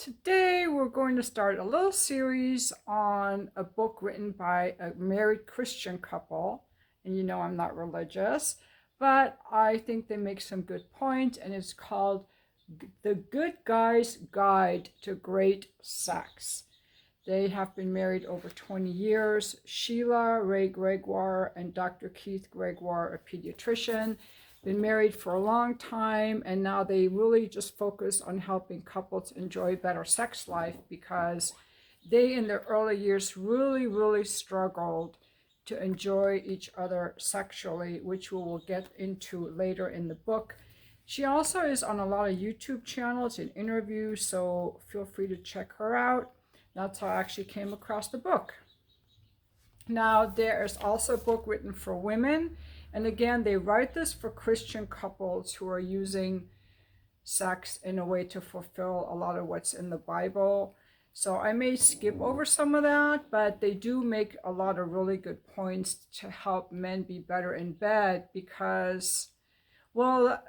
Today we're going to start a little series on a book written by a married Christian couple. And you know I'm not religious, but I think they make some good points, and it's called The Good Guy's Guide to Great Sex. They have been married over 20 years. Sheila, Ray Gregoire, and Dr. Keith Gregoire, a pediatrician, been married for a long time, and now they really just focus on helping couples enjoy a better sex life because they in their early years really struggled to enjoy each other sexually, which we will get into later in the book. She also is on a lot of YouTube channels and interviews, so feel free to check her out. That's how I actually came across the book. Now, there is also a book written for women. And again, they write this for Christian couples who are using sex in a way to fulfill a lot of what's in the Bible. So I may skip over some of that, but they do make a lot of really good points to help men be better in bed because, well,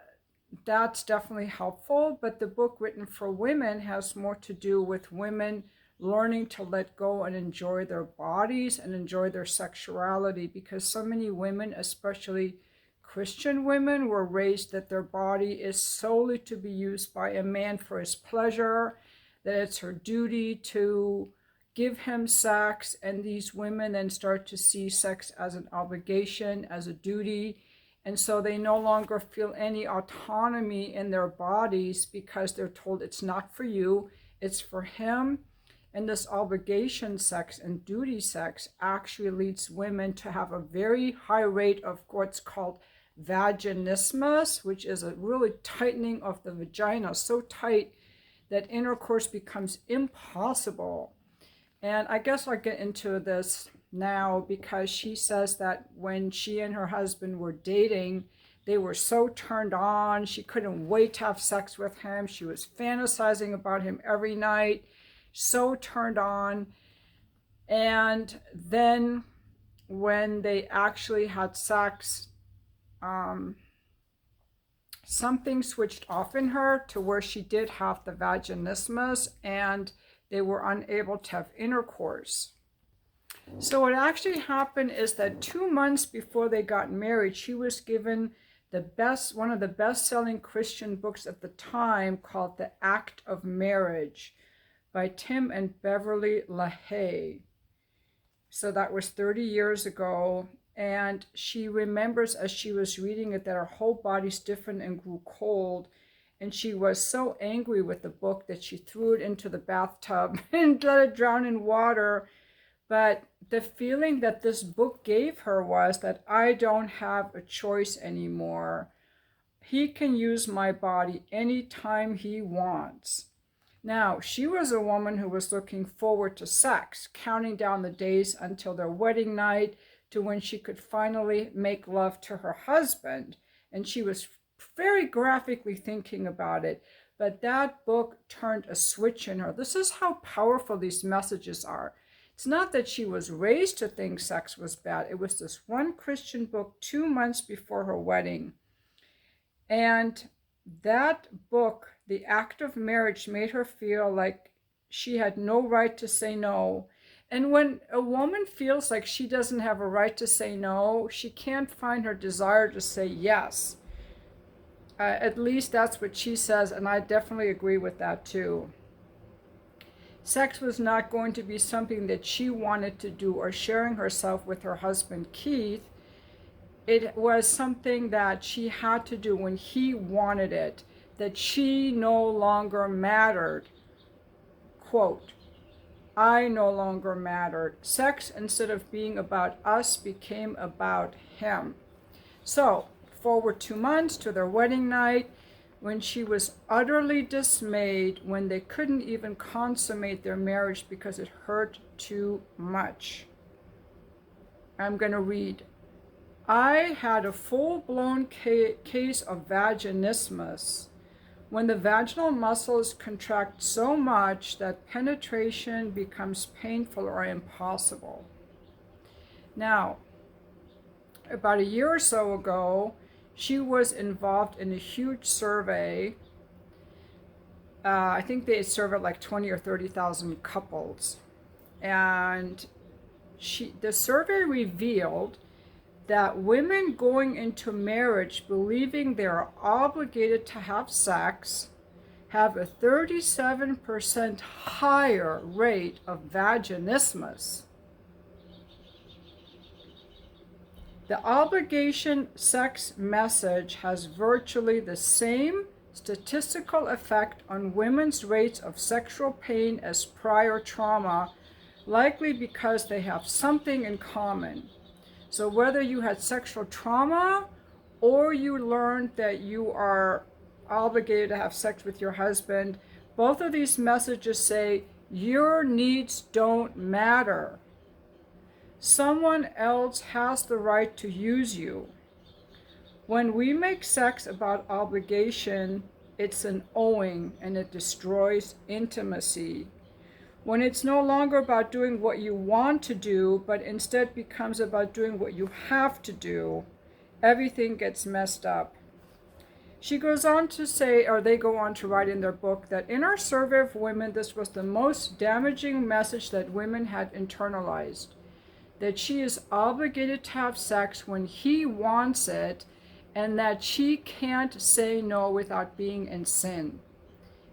that's definitely helpful. But the book written for women has more to do with women learning to let go and enjoy their bodies and enjoy their sexuality, because so many women, especially Christian women, were raised that their body is solely to be used by a man for his pleasure, that it's her duty to give him sex, and these women then start to see sex as an obligation, as a duty, and so they no longer feel any autonomy in their bodies because they're told it's not for you, it's for him. And this obligation sex and duty sex actually leads women to have a very high rate of what's called vaginismus, which is a really tightening of the vagina, so tight that intercourse becomes impossible. And I guess I'll get into this now because she says that when she and her husband were dating, they were so turned on. She couldn't wait to have sex with him. She was fantasizing about him every night. So turned on. And then when they actually had sex, something switched off in her to where she did have the vaginismus and they were unable to have intercourse. So what actually happened is that 2 months before they got married, she was given one of the best-selling Christian books at the time called The Act of Marriage by Tim and Beverly LaHaye. So that was 30 years ago. And she remembers as she was reading it that her whole body stiffened and grew cold. And she was so angry with the book that she threw it into the bathtub and let it drown in water. But the feeling that this book gave her was that I don't have a choice anymore. He can use my body anytime he wants. Now, she was a woman who was looking forward to sex, counting down the days until their wedding night to when she could finally make love to her husband. And she was very graphically thinking about it. But that book turned a switch in her. This is how powerful these messages are. It's not that she was raised to think sex was bad. It was this one Christian book 2 months before her wedding. And that book, The Act of Marriage, made her feel like she had no right to say no. And when a woman feels like she doesn't have a right to say no, she can't find her desire to say yes. At least that's what she says, and I definitely agree with that too. Sex was not going to be something that she wanted to do or sharing herself with her husband, Keith. It was something that she had to do when he wanted it, that she no longer mattered. Quote, I no longer mattered. Sex, instead of being about us, became about him. So, forward 2 months to their wedding night, when she was utterly dismayed when they couldn't even consummate their marriage because it hurt too much. I'm going to read. I had a full-blown case of vaginismus, when the vaginal muscles contract so much that penetration becomes painful or impossible. Now, about a year or so ago, she was involved in a huge survey I think they serve at like 20 or 30,000 couples. And the survey revealed that women going into marriage believing they are obligated to have sex have a 37% higher rate of vaginismus. The obligation sex message has virtually the same statistical effect on women's rates of sexual pain as prior trauma, likely because they have something in common. So whether you had sexual trauma or you learned that you are obligated to have sex with your husband, both of these messages say your needs don't matter. Someone else has the right to use you. When we make sex about obligation, it's an owing and it destroys intimacy. When it's no longer about doing what you want to do, but instead becomes about doing what you have to do, everything gets messed up. She goes on to say, or they go on to write in their book, that in our survey of women, this was the most damaging message that women had internalized. That she is obligated to have sex when he wants it, and that she can't say no without being in sin.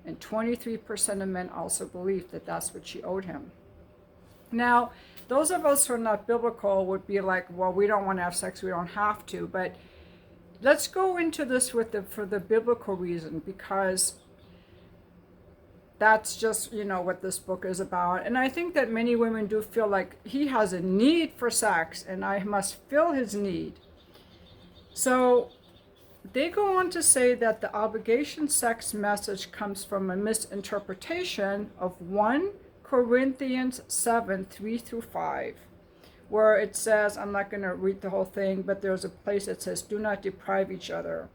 And 23% of men also believed that that's what she owed him. Now, those of us who are not biblical would be like, well, we don't want to have sex, we don't have to. But let's go into this for the biblical reason, because that's just, what this book is about. And I think that many women do feel like he has a need for sex and I must fill his need. So they go on to say that the obligation sex message comes from a misinterpretation of 1 Corinthians 7, 3-5, where it says, I'm not going to read the whole thing, but there's a place that says, do not deprive each other.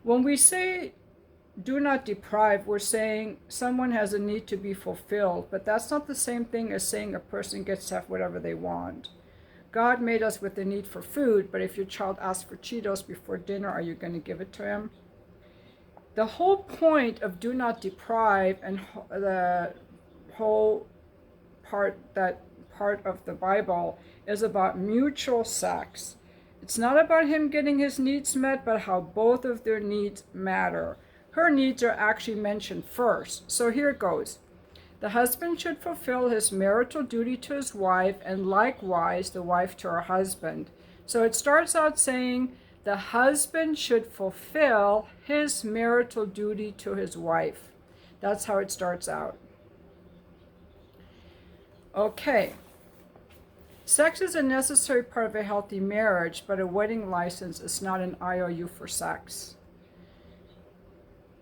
When we say do not deprive, we're saying someone has a need to be fulfilled, but that's not the same thing as saying a person gets to have whatever they want. God made us with the need for food, but if your child asks for Cheetos before dinner, are you going to give it to him? The whole point of do not deprive and the whole part of the Bible is about mutual sex. It's not about him getting his needs met, but how both of their needs matter. Her needs are actually mentioned first. So here it goes. The husband should fulfill his marital duty to his wife, and likewise the wife to her husband. So it starts out saying the husband should fulfill his marital duty to his wife. That's how it starts out. Okay. Sex is a necessary part of a healthy marriage, but a wedding license is not an IOU for sex.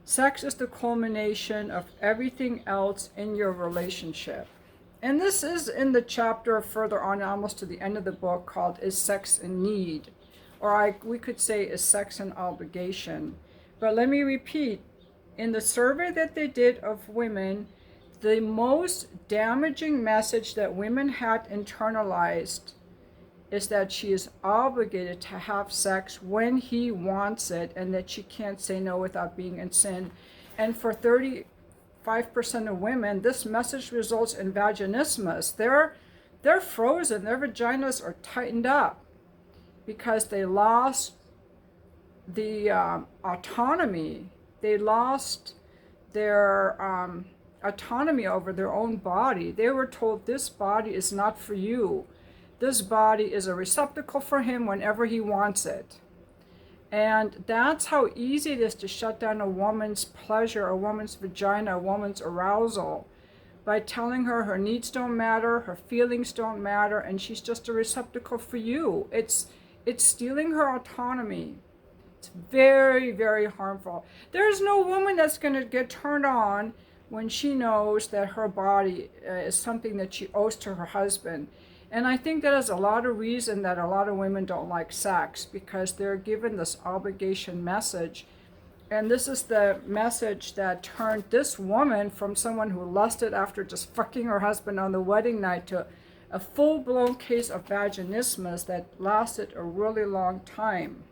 Sex is the culmination of everything else in your relationship. And this is in the chapter further on, almost to the end of the book, called Is Sex a Need? Or we could say, Is Sex an Obligation? But let me repeat, in the survey that they did of women, the most damaging message that women had internalized is that she is obligated to have sex when he wants it, and that she can't say no without being in sin. And for 35% of women, this message results in vaginismus. They're frozen. Their vaginas are tightened up because they lost the autonomy. They lost their autonomy over their own body. They were told, this body is not for you. This body is a receptacle for him whenever he wants it. And that's how easy it is to shut down a woman's pleasure, a woman's vagina, a woman's arousal, by telling her her needs don't matter, her feelings don't matter, and she's just a receptacle for you. It's stealing her autonomy. It's very, very harmful. There's no woman that's going to get turned on when she knows that her body is something that she owes to her husband. And I think that is a lot of reason that a lot of women don't like sex, because they're given this obligation message. And this is the message that turned this woman from someone who lusted after just fucking her husband on the wedding night to a full-blown case of vaginismus that lasted a really long time.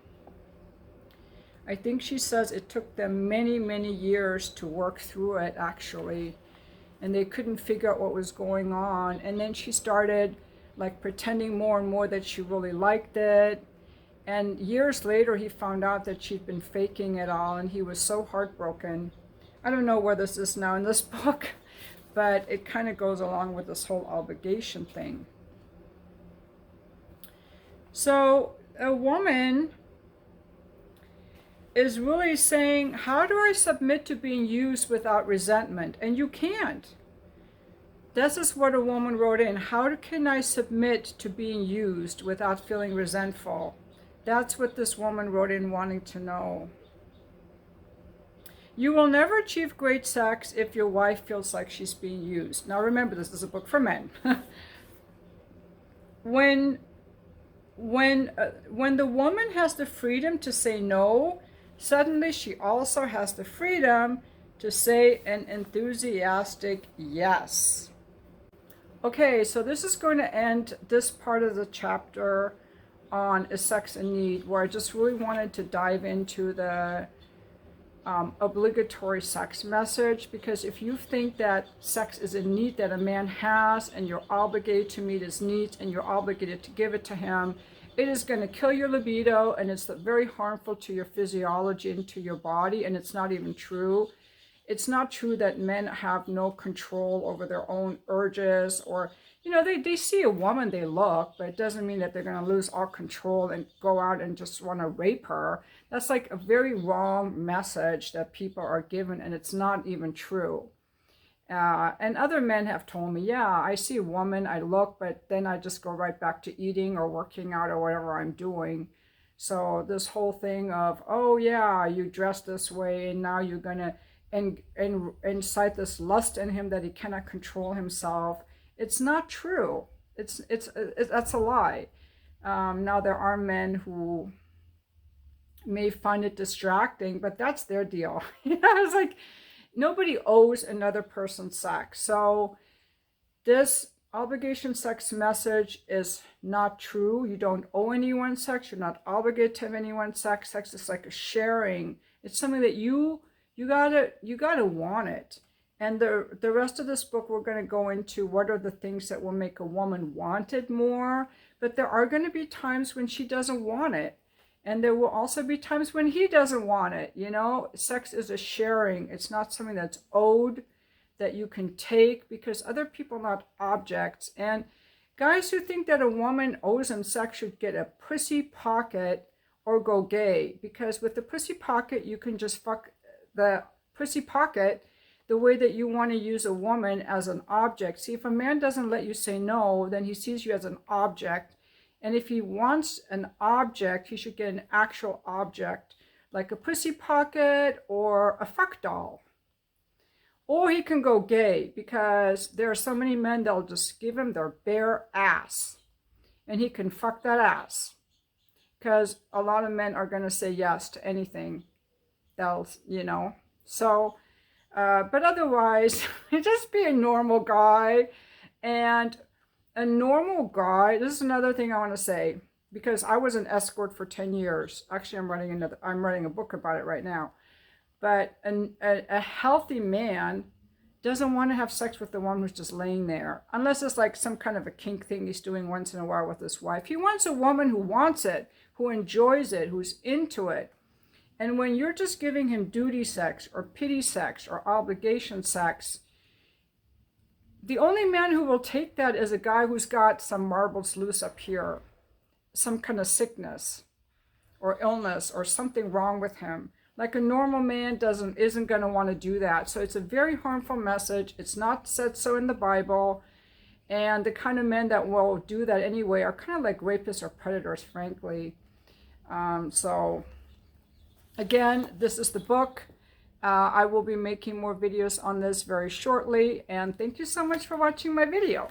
I think she says it took them many, many years to work through it, actually. And they couldn't figure out what was going on. And then she started like pretending more and more that she really liked it. And years later, he found out that she'd been faking it all, and he was so heartbroken. I don't know where this is now in this book, but it kind of goes along with this whole obligation thing. So a woman is really saying, how do I submit to being used without resentment? And you can't. This is what a woman wrote in. How can I submit to being used without feeling resentful? That's what this woman wrote in, wanting to know. You will never achieve great sex if your wife feels like she's being used. Now remember, this is a book for men. When the woman has the freedom to say no, suddenly she also has the freedom to say an enthusiastic yes. Okay, so this is going to end this part of the chapter on Is Sex a Need, where I just really wanted to dive into the obligatory sex message, because if you think that sex is a need that a man has and you're obligated to meet his needs and you're obligated to give it to him, it is going to kill your libido, and it's very harmful to your physiology and to your body, and it's not even true. It's not true that men have no control over their own urges, or they see a woman, they look, but it doesn't mean that they're going to lose all control and go out and just want to rape her. That's like a very wrong message that people are given, and it's not even true. And other men have told me, yeah, I see a woman, I look, but then I just go right back to eating or working out or whatever I'm doing. So this whole thing of, oh yeah, you dress this way and now you're going to incite this lust in him that he cannot control himself. It's not true. It's that's a lie. Now there are men who may find it distracting, but that's their deal. It's like nobody owes another person sex. So this obligation sex message is not true. You don't owe anyone sex. You're not obligated to have anyone sex. Sex is like a sharing. It's something that you gotta want it. And the rest of this book, we're going to go into what are the things that will make a woman want it more. But there are going to be times when she doesn't want it. And there will also be times when he doesn't want it. Sex is a sharing. It's not something that's owed, that you can take, because other people are not objects. And guys who think that a woman owes them sex should get a pussy pocket or go gay. Because with the pussy pocket, you can just fuck the pussy pocket the way that you want to use a woman as an object. See, if a man doesn't let you say no, then he sees you as an object. And if he wants an object, he should get an actual object, like a pussy pocket or a fuck doll. Or he can go gay, because there are so many men that'll just give him their bare ass. And he can fuck that ass. Because a lot of men are going to say yes to anything else, So, but otherwise, just be a normal guy. And a normal guy, this is another thing I want to say, because I was an escort for 10 years. Actually, I'm writing a book about it right now. But a healthy man doesn't want to have sex with the one who's just laying there, unless it's like some kind of a kink thing he's doing once in a while with his wife. He wants a woman who wants it, who enjoys it, who's into it. And when you're just giving him duty sex or pity sex or obligation sex, the only man who will take that is a guy who's got some marbles loose up here, some kind of sickness or illness or something wrong with him. Like a normal man isn't going to want to do that. So it's a very harmful message. It's not said so in the Bible. And the kind of men that will do that anyway are kind of like rapists or predators, frankly. So again, this is the book. I will be making more videos on this very shortly. And thank you so much for watching my video.